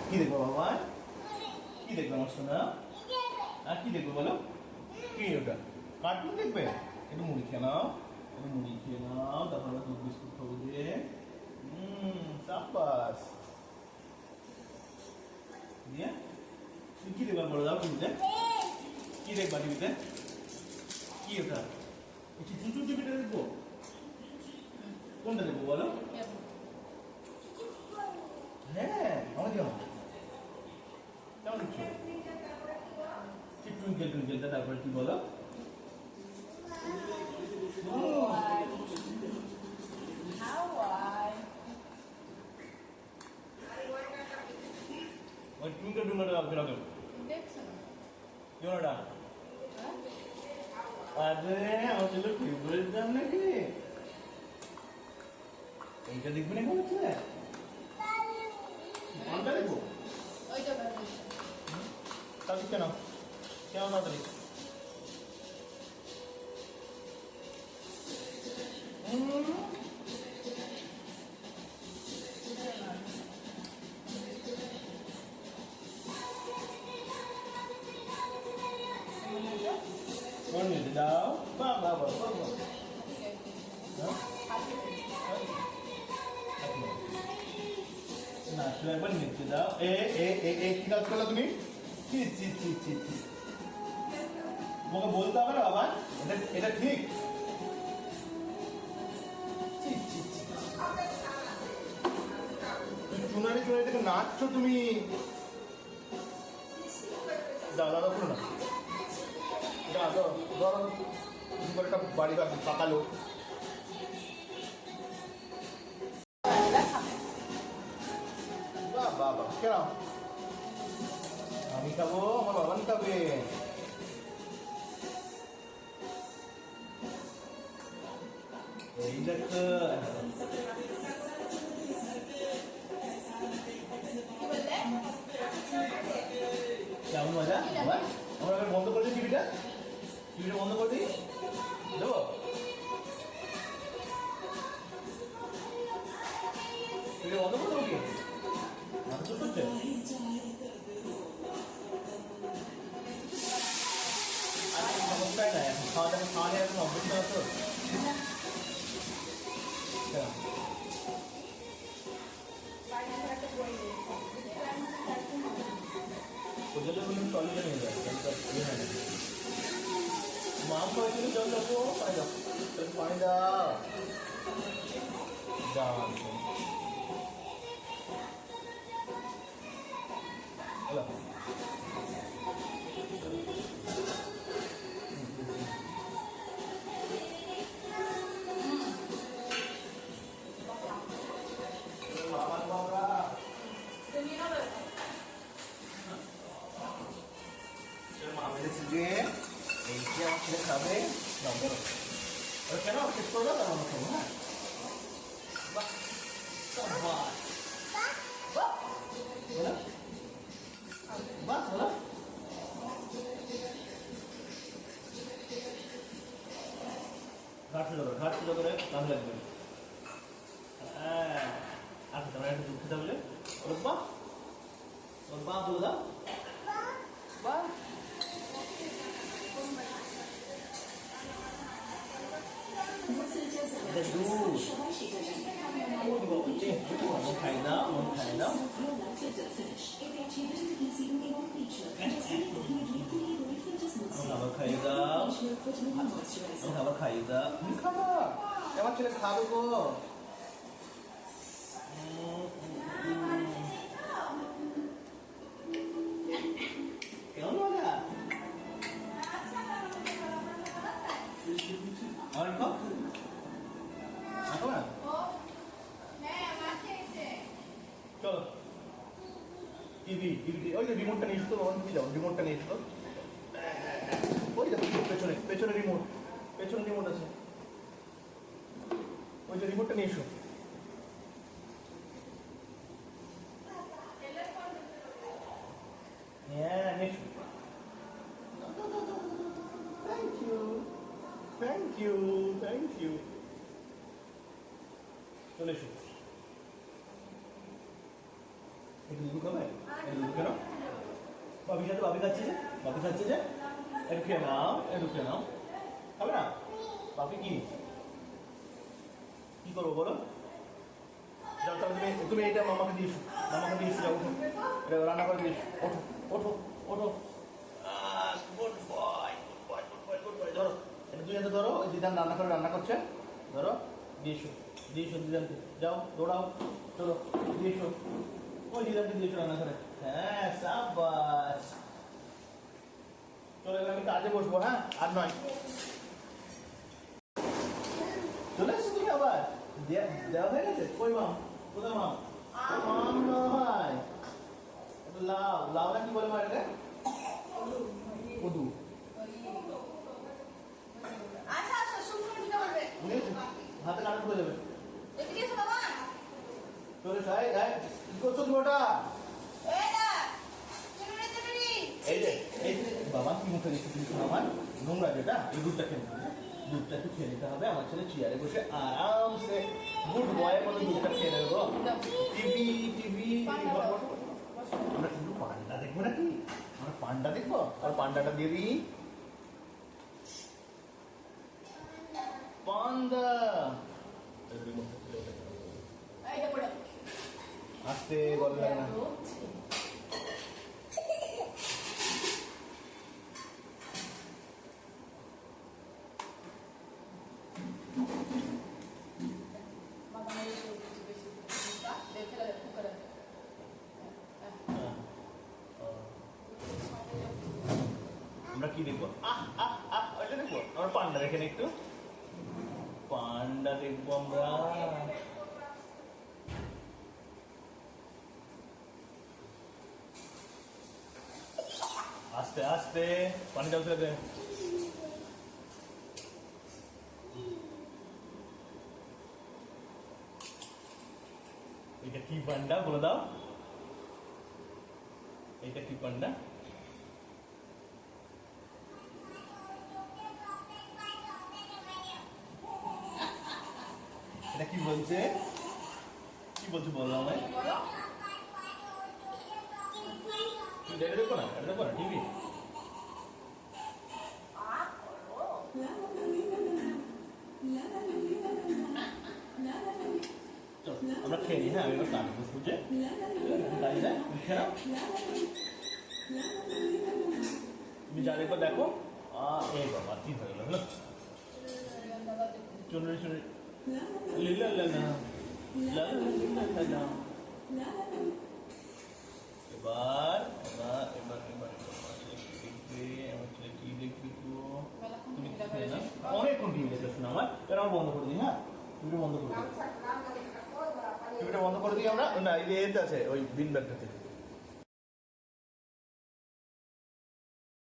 কি দেখবো বাবা? কি দেখবো আমার সোনা? আর কি দেখবো বলো? কি ওটা? কার্টুন দেখবে? একটু মুড়ি খেয়ে নাও, একটু মুড়ি খেয়ে নাও, তারপর আমরা দুধ বিস্কুট খাবো দিয়ে। সাব্বাস। দিয়ে তুমি কি দেখবা বলো দাও টিভিতে? কি দেখবা টিভিতে? কি ওটা? একটু চুচু টিভিটা দেখবো? কোনটা দেখবো বলো? হ্যাঁ, আমার কেমন কেমন দেখছো? কি টুইঙ্কেল টুইঙ্কেলটা, তারপরে কি বলো? ওই টুইঙ্কেল টুইঙ্কেলটা দাও কিরকম? কেমনটা? আরে আমার ছেলে ফেভারিট গান নাকি? এইটা দেখবি না কেমন ছেলে? কোনটা দেখবো? তাড়াতাড়ি কেন? কেন তাড়াতাড়ি? কোন নিতে দাও? বাহ বাহ বাহ বাহ বাহ। না তুই একবার নিতে দাও। কি কাজ করলো তুমি? চি চি চি চি চি। তোমাকে বলতে হবে না বাবা, এটা এটা ঠিক। চুনারি চুনারি থেকে নাচছো তুমি। দাও দাদা করো না, দাও দাও একটা বাড়ি পাকালো। বাহ বাহ বাহ, কেন আমি খাবো? আমার বাবান খাবে। এই দেখো কেমন মজা। আমরা বন্ধ করে দিই টিভিটা, টিভিটা বন্ধ করে দিই দেবো। টিভিটা বন্ধ করে দেবো কি? মাথা চুপ করছে? আর সমস্যাই নাই, এখন খাওয়া দাওয়া খাওয়া নিয়ে এখন অভ্যস্ত হতো। ওদের বলুন টয়লেটে নিয়ে যায়, মা হয়েছিল জল দেবো, পানি দাও পানি দাও দাও। হ্যালো আমার বাবা মা বলেছে যে এইটি আমার ছেলে খাবে। কেন শেষ করবো তার আমার খাবো। হ্যাঁ বাহ বাহ বাহ বলো। ঘাট সোজা করে কাজ লাগবে। হ্যাঁ আচ্ছা তোমরা একটু দুধ খেতে বলে ওর বাহ, ওর বাহ বলে দাও। বাহ খাই দাও, মন খাই দাও। খাবার খাই দাও, খাবার খাই দাও। খাবার আমার ছেলে খাবে গো। কেমন মজা? আমার খাও না। চলো টিভি টিভি ওই যে রিমোটটা নিয়ে এসো, যাও রিমোটটা নিয়ে এসো। ওই দেখো পেছনে পেছনে রিমোট, পেছনে রিমোট আছে, ওই যে রিমোটটা নিয়ে এসো। হ্যাঁ নিয়ে এসো। Thank you thank you thank you. চলে এসো। একটু দুধ খাবে? কেন বাবি সাথে বাবি খাচ্ছে যে একটু খেয়ে নাও খাবে না বাপি কি করবো বলো যাও তাহলে তুমি এটা মামাকে দিয়েছো যাও ওঠো এটা রান্না করে দিয়েছো ওঠো গুড বয় ধরো এটা দুই হাতে ধরো ওই দিদান রান্না করছে ধরো দিয়েছো দিদানকে যাও দৌড়াও চলো দিয়েছো ওই দিদানকে দিয়েছো রান্না করে হ্যাঁ সাবাস চলো এবার আমি কাজে বসবো হ্যাঁ আর নয় চলে এসছো তুমি আবার দেওয়া হয়ে গেছে কই মাম কোথায় মাম মাম নয় লাউটা কি বলে মা এটা কদু হাতে কাটা ঢুকে যাবে চলে কি করছো তুমি ওটা এই যে বাবা কি মুখে দিচ্ছি তুমি আমার নোংরা যেটা এই দুধটা একটু খেয়ে নিতে হবে আমার ছেলে চেয়ারে বসে আরামসে গুড বয়ের মতো দুধটা খেয়ে নেবো টিভি আমরা কিন্তু পান্ডা দেখবো নাকি আমরা পান্ডা দেখবো আর পান্ডাটা দিয়ে দিই পান্ডা আস্তে বল না আমরা কি দেখবো ওইটা দেখবো আমরা পান্ডা দেখেন একটু পান্ডা দেখবো আমরা আস্তে আস্তে পানি জল ছেড়ে দে এটা কি পান্ডা বলে দাও এটা কি পান্ডা এটা কি বলছে বলো আমায় এটা দেখো না টিভি আমরা খেয়ে নিই হ্যাঁ আমি এবার কানে বসবো যে তুমি যা দেখো দেখো এই বাবা কি হয়ে গেল চুনরি এবার কি দেখবি তো তুমি অনেকক্ষণ টিভি দেখে শোনো আমার এবার আমরা বন্ধ করে দিই হ্যাঁ টিভিটা বন্ধ করে দিই আমরা না এই যে এতে আছে ওই বিন ব্যাগটাতে